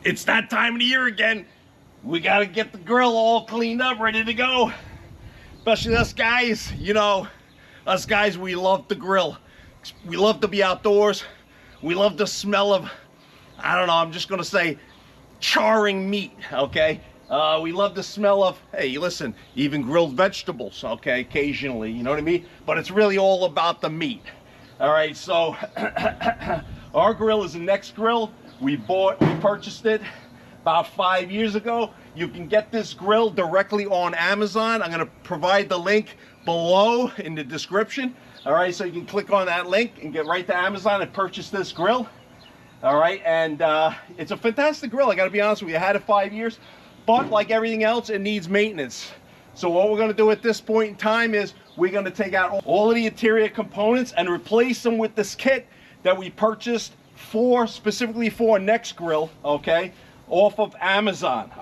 It's that time of the year again. We gotta get the grill all cleaned up, ready to go. Especially us guys, you know, us guys, we love to grill. We love to be outdoors. We love the smell of, I don't know, I'm just gonna say charring meat, okay? We love the smell of, hey, listen, even grilled vegetables, okay, occasionally, you know what I mean? But it's really all about the meat. All right, so our grill is a Nexgrill. We purchased it about 5 years ago. You can get this grill directly on Amazon. I'm gonna provide the link below in the description. All right, so you can click on that link and get right to Amazon and purchase this grill. All right, and it's a fantastic grill. I gotta be honest with you, I had it 5 years, but like everything else, it needs maintenance. So what we're gonna do at this point in time is we're gonna take out all of the interior components and replace them with this kit that we purchased specifically for Nexgrill, okay, off of Amazon.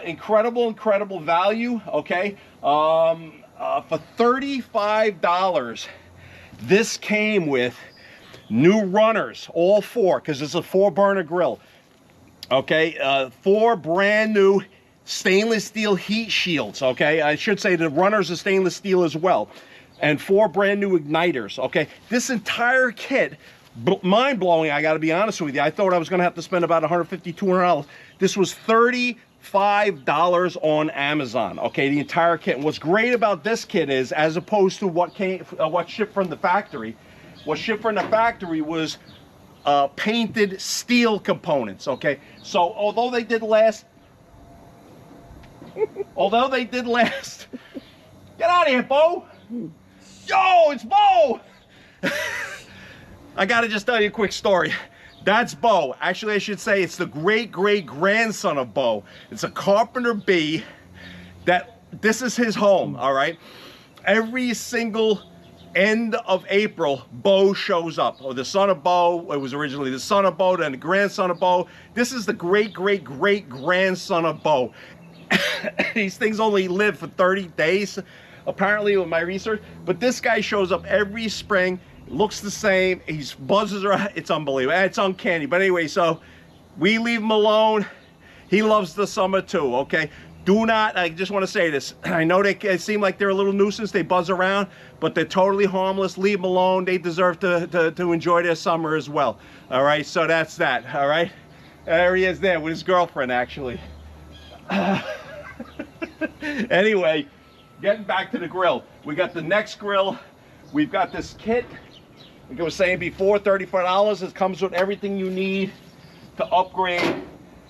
Incredible value, okay. For $35, this came with new runners, all four, because it's a 4-burner grill, okay. 4 brand new stainless steel heat shields, okay. I should say the runners are stainless steel as well, and 4 brand new igniters, okay. This entire kit, mind-blowing, I gotta be honest with you. I thought I was gonna have to spend about $150, $200. This was $35 on Amazon, okay, the entire kit. And what's great about this kit is, as opposed to what shipped from the factory, what shipped from the factory was painted steel components, okay. So although they did last, get out of here, Bo. Yo, it's Bo. I gotta just tell you a quick story. That's Bo. Actually, I should say it's the great-great-grandson of Bo. It's a Carpenter B. This is his home, all right? Every single end of April, Bo shows up. Or the son of Bo. It was originally the son of Bo, then the grandson of Bo. This is the great-great-great-grandson of Bo. These things only live for 30 days, apparently, with my research. But this guy shows up every spring. Looks the same. He's buzzes around. It's unbelievable. It's uncanny. But anyway, so we leave him alone. He loves the summer too, okay? Do not, I just want to say this. I know they seem like they're a little nuisance. They buzz around, but they're totally harmless. Leave them alone. They deserve to enjoy their summer as well. All right, so that's that. All right? There he is there with his girlfriend, actually. Anyway, getting back to the grill. We got the Nexgrill. We've got this kit. Like I was saying before, $35. It comes with everything you need to upgrade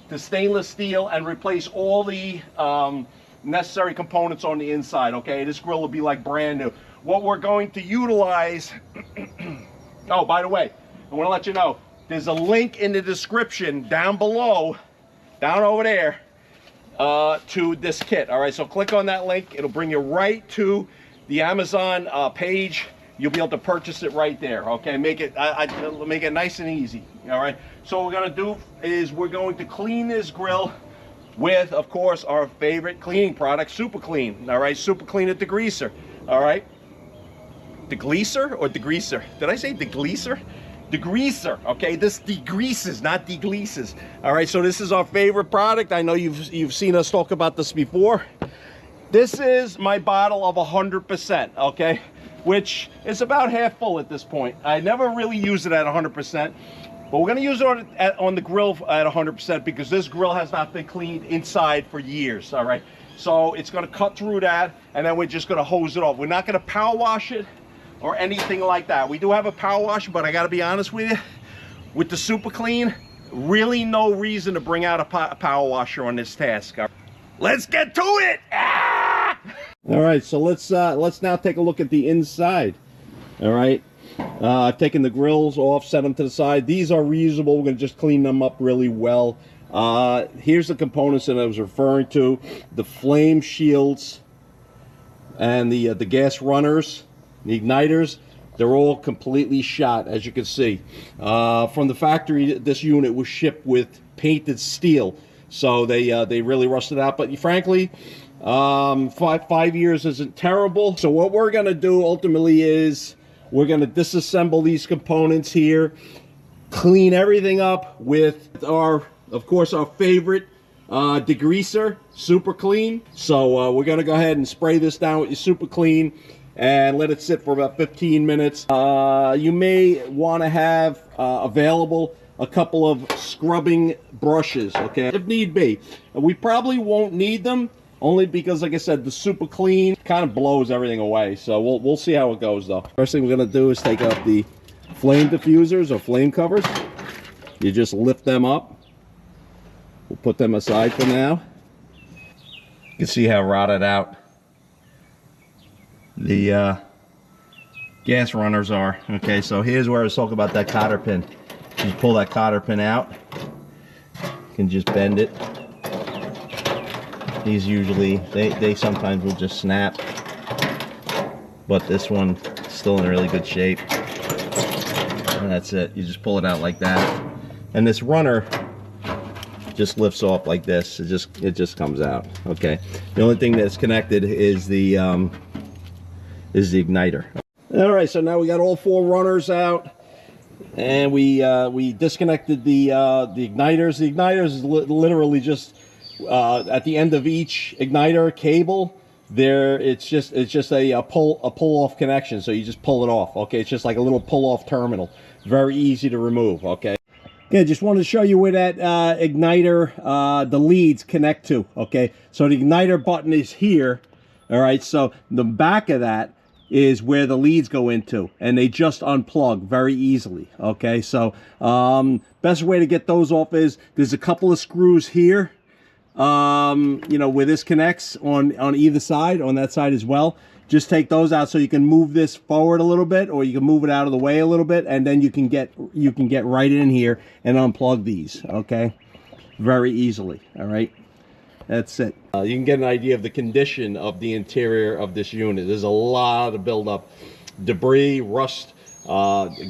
to stainless steel and replace all the necessary components on the inside, okay? This grill will be like brand new. What we're going to utilize, oh, by the way, I want to let you know, there's a link in the description down below, down over there, to this kit, all right? So click on that link. It'll bring you right to the Amazon page. You'll be able to purchase it right there, okay? Make it nice and easy, all right? So what we're gonna do is we're going to clean this grill with, of course, our favorite cleaning product, Super Clean, all right? Super Clean at degreaser, all right? Degreaser or degreaser? Did I say degreaser? Degreaser, okay? This degreases, not degleases, all right? So this is our favorite product. I know you've seen us talk about this before. This is my bottle of 100%, okay? Which is about half full at this point. I never really use it at 100%, but we're gonna use it on the grill at 100% because this grill has not been cleaned inside for years, all right? So it's gonna cut through that, and then we're just gonna hose it off. We're not gonna power wash it or anything like that. We do have a power washer, but I gotta be honest with you, with the Super Clean, really no reason to bring out a power washer on this task. Let's get to it! Ah! All right, so let's now take a look at the inside. All right, I've taken the grills off, set them to the side. These are reusable. We're gonna just clean them up really well. Here's the components that I was referring to: the flame shields and the gas runners, the igniters. They're all completely shot, as you can see. From the factory, this unit was shipped with painted steel, so they really rusted out. But frankly, 5 years isn't terrible. So what we're gonna do ultimately is we're gonna disassemble these components here, clean everything up with our of course, our favorite degreaser, Super Clean. So we're gonna go ahead and spray this down with your Super Clean and let it sit for about 15 minutes. You may want to have available a couple of scrubbing brushes, okay, if need be. We probably won't need them, only because, like I said, the Super Clean kind of blows everything away. So we'll see how it goes, though. First thing we're gonna do is take out the flame diffusers or flame covers. You just lift them up. We'll put them aside for now. You can see how rotted out the gas runners are. Okay, so here's where I was talking about that cotter pin. You pull that cotter pin out, you can just bend it. These usually, they sometimes will just snap, but this one is still in really good shape. And that's it. You just pull it out like that, and this runner just lifts off like this. It just comes out. Okay. The only thing that's connected is the igniter. All right. So now we got all 4 runners out, and we disconnected the igniters. The igniters is literally just at the end of each igniter cable. It's just a pull off connection. So you just pull it off. Okay. It's just like a little pull off terminal. Very easy to remove. Okay. Okay, just wanted to show you where that igniter, the leads connect to, okay? So the igniter button is here, all right? So the back of that is where the leads go into, and they just unplug very easily, okay? So best way to get those off is there's a couple of screws here, you know, where this connects on either side, on that side as well. Just take those out so you can move this forward a little bit, or you can move it out of the way a little bit, and then you can get right in here and unplug these, okay? Very easily, all right? That's it. You can get an idea of the condition of the interior of this unit. There's a lot of buildup. Debris, rust,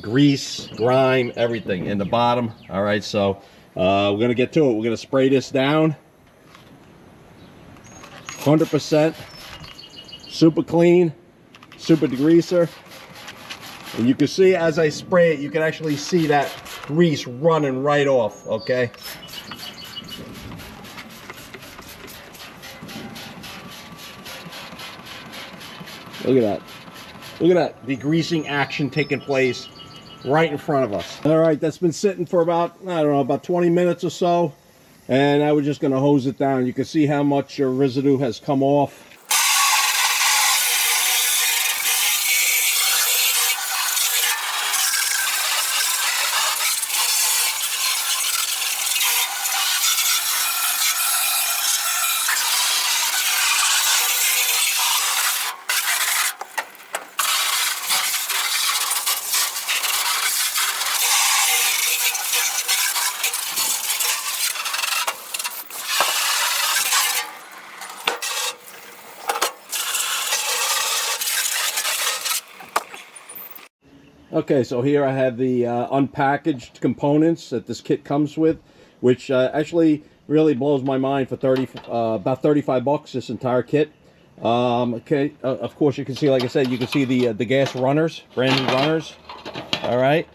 grease, grime, everything in the bottom, all right? So we're gonna get to it. We're gonna spray this down. 100%. Super Clean, Super Degreaser, and you can see as I spray it, you can actually see that grease running right off, okay? Look at that. Look at that degreasing action taking place right in front of us. All right, that's been sitting for about, I don't know, about 20 minutes or so, and now we're just gonna hose it down. You can see how much residue has come off. Okay, so here I have the unpackaged components that this kit comes with, which actually really blows my mind for about 35 bucks, this entire kit. Okay, of course you can see, like I said, you can see the gas runners, brand new runners. All right,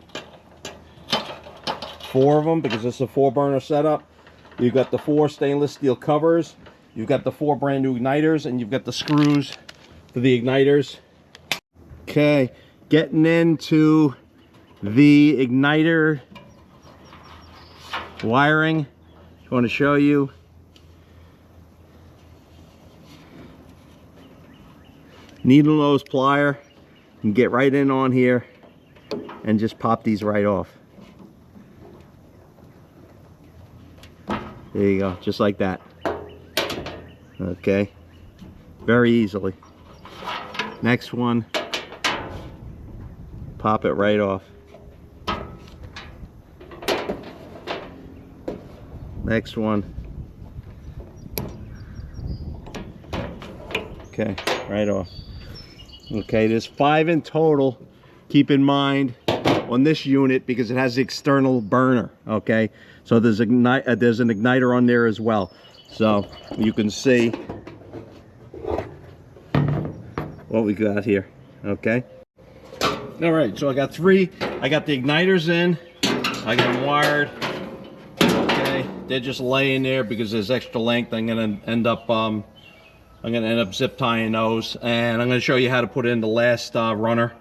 4 of them, because it's a 4-burner setup. You've got the 4 stainless steel covers, you've got the 4 brand new igniters, and you've got the screws for the igniters. Okay, getting into the igniter wiring, I want to show you. Needle nose plier, and get right in on here and just pop these right off. There you go, just like that. Okay, very easily. Next one, pop it right off. Next one. Okay, right off. Okay, there's 5 in total. Keep in mind on this unit, because it has the external burner. Okay, so there's an igniter on there as well. So you can see what we got here. Okay. All right, so I got 3. I got the igniters in. I got them wired. Okay, They're just laying there because there's extra length. I'm gonna end up zip tying those, and I'm gonna show you how to put in the last runner.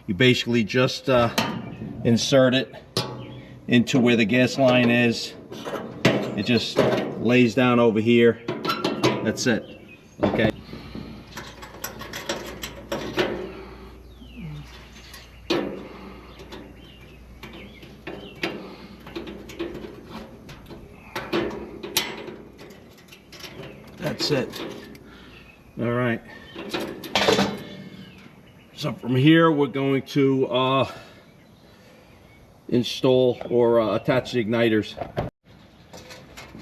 You basically just insert it into where the gas line is. It just lays down over here. That's it. Okay. That's it. All right. So from here, we're going to install or attach the igniters.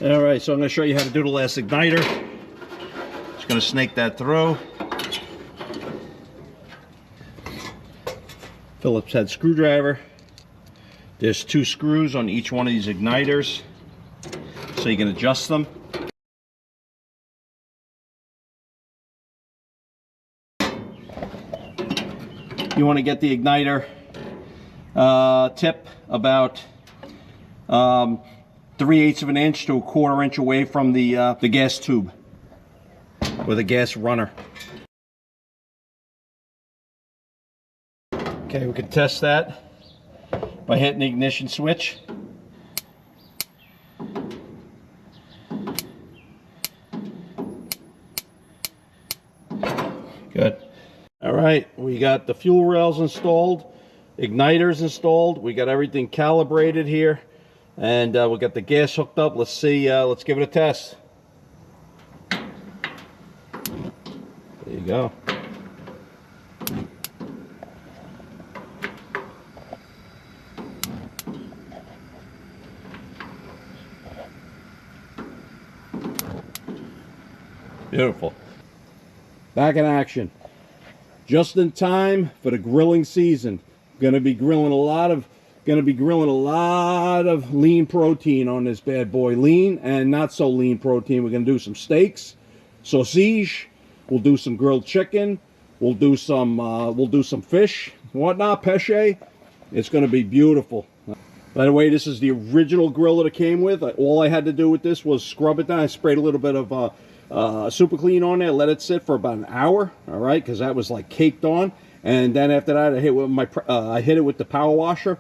All right, so I'm going to show you how to do the last igniter. Just going to snake that through. Phillips head screwdriver. There's 2 screws on each one of these igniters, so you can adjust them. You want to get the igniter tip about 3/8 of an inch to 1/4 inch away from the gas tube or the gas runner. Okay, we can test that by hitting the ignition switch. Good. All right, we got the fuel rails installed, igniters installed, we got everything calibrated here, and we got the gas hooked up. Let's see, let's give it a test. There you go. Beautiful. Back in action. Just in time for the grilling season. Gonna be grilling a lot of lean protein on this bad boy. Lean and not so lean protein. We're gonna do some steaks, sausage. We'll do some grilled chicken. We'll do some fish, whatnot, peche. It's gonna be beautiful. By the way, this is the original grill that it came with. All I had to do with this was scrub it down. I sprayed a little bit of super clean on there, let it sit for about an hour, all right, because that was like caked on. And then after that, I hit it with the power washer,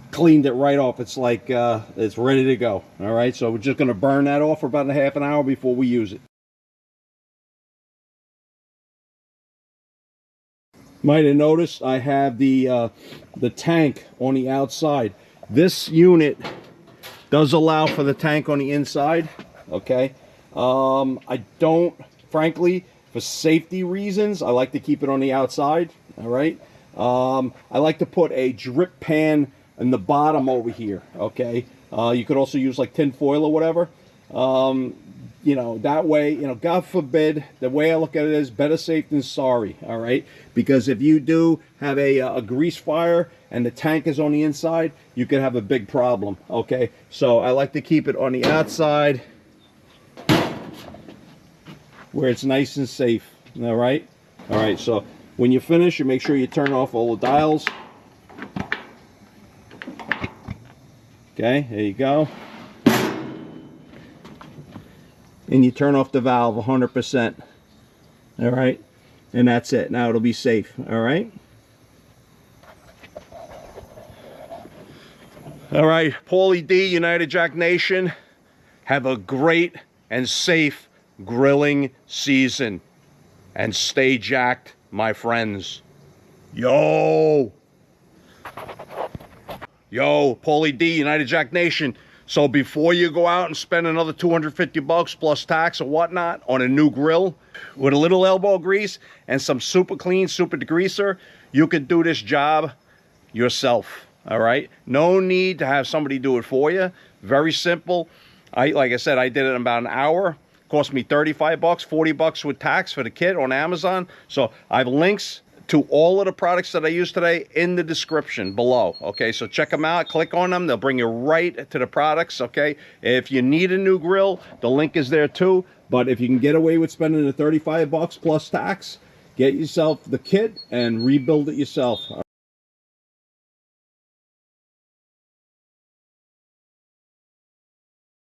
cleaned it right off. It's like it's ready to go. All right, so we're just going to burn that off for about a half an hour before we use it. Might have noticed I have the tank on the outside. This unit does allow for the tank on the inside. Okay. I don't, frankly, for safety reasons, I like to keep it on the outside. All right. I like to put a drip pan in the bottom over here. Okay. You could also use like tin foil or whatever. You know, that way, you know, God forbid, the way I look at it is better safe than sorry. All right. Because if you do have a grease fire and the tank is on the inside, you could have a big problem. Okay. So I like to keep it on the outside, where it's nice and safe. All right. So when you finish, you make sure you turn off all the dials. Okay, there you go. And you turn off the valve 100%. All right, and that's it. Now it'll be safe. All right. All right, Paulie D, United Jack Nation. Have a great and safe grilling season, and stay jacked, my friends. Yo, Paulie D, United Jack Nation. So before you go out and spend another $250 plus tax or whatnot on a new grill with a little elbow grease and some super clean super degreaser, you could do this job yourself. All right, no need to have somebody do it for you. Very simple. Like I said, I did it in about an hour. Cost me $35, $40 with tax for the kit on Amazon. So I have links to all of the products that I use today in the description below. Okay, so check them out, click on them, they'll bring you right to the products. Okay, if you need a new grill, the link is there too. But if you can get away with spending the $35 plus tax, get yourself the kit and rebuild it yourself.